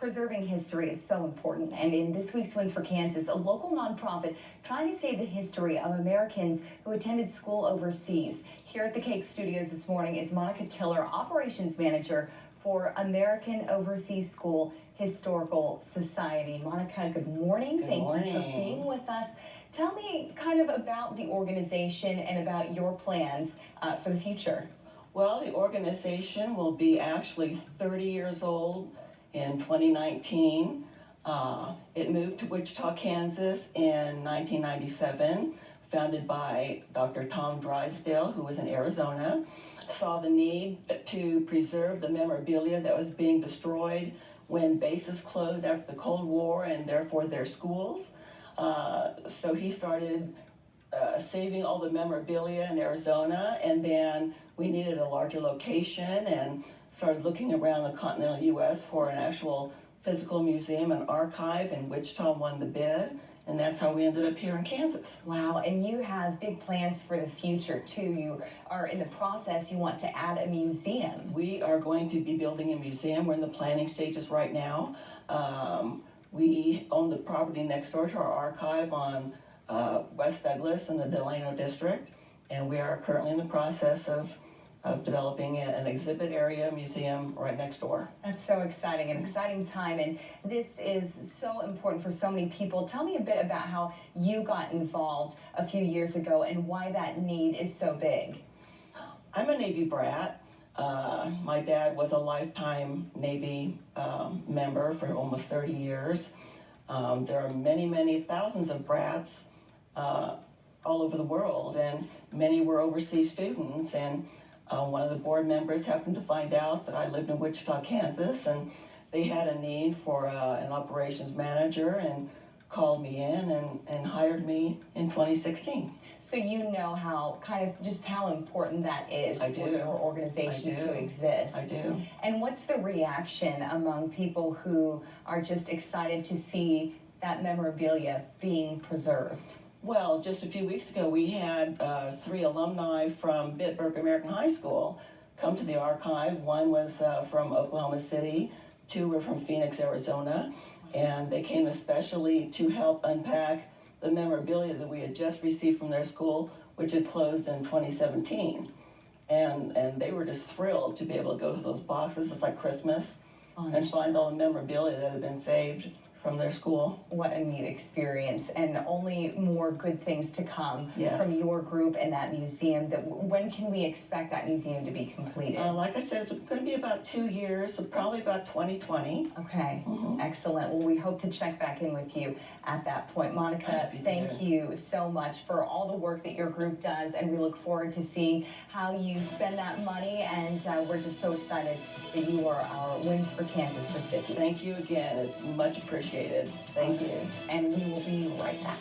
Preserving history is so important, and in this week's Wins for Kansas, a local nonprofit trying to save the history of Americans who attended school overseas. Here at the KAKE studios this morning is Monica Tiller, Operations Manager for American Overseas School Historical Society. Monica, good morning. Thank you for being with us. Tell me kind of about the organization and about your plans for the future. Well, the organization will be actually 30 years old in 2019. It moved to Wichita, Kansas in 1997, founded by Dr. Tom Drysdale, who was in Arizona, saw the need to preserve the memorabilia that was being destroyed when bases closed after the Cold War and therefore their schools. So he started saving all the memorabilia in Arizona, and then we needed a larger location and started looking around the continental U.S. for an actual physical museum and archive, and Wichita won the bid, and that's how we ended up here in Kansas. Wow, and you have big plans for the future too. You are in the process, you want to add a museum. We are going to be building a museum. We're in the planning stages right now. We own the property next door to our archive on West Douglas in the Delano district, and we are currently in the process of developing an exhibit area museum right next door. That's so exciting, an exciting time, and this is so important for so many people. Tell me a bit about how you got involved a few years ago and why that need is so big. I'm a Navy brat. My dad was a lifetime Navy member for almost 30 years. There are many, many thousands of brats all over the world, and many were overseas students, and one of the board members happened to find out that I lived in Wichita, Kansas, and they had a need for an operations manager and called me in and hired me in 2016. So you know how important that is for your organization to exist. I do. And what's the reaction among people who are just excited to see that memorabilia being preserved? Well, just a few weeks ago, we had 3 alumni from Bitburg American High School come to the archive. One was from Oklahoma City, 2 were from Phoenix, Arizona, and they came especially to help unpack the memorabilia that we had just received from their school, which had closed in 2017. And they were just thrilled to be able to go through those boxes. It's like Christmas, and find all the memorabilia that had been saved from their school. What a neat experience, and only more good things to come from your group and that museum. When can we expect that museum to be completed? Like I said, it's going to be about 2 years, so probably about 2020. Okay, excellent. Well, we hope to check back in with you at that point. Monica, thank you so much for all the work that your group does, and we look forward to seeing how you spend that money, and we're just so excited that you are our Wins for Kansas recipient. Thank you again. It's much appreciated. Thank you. And we will be right back.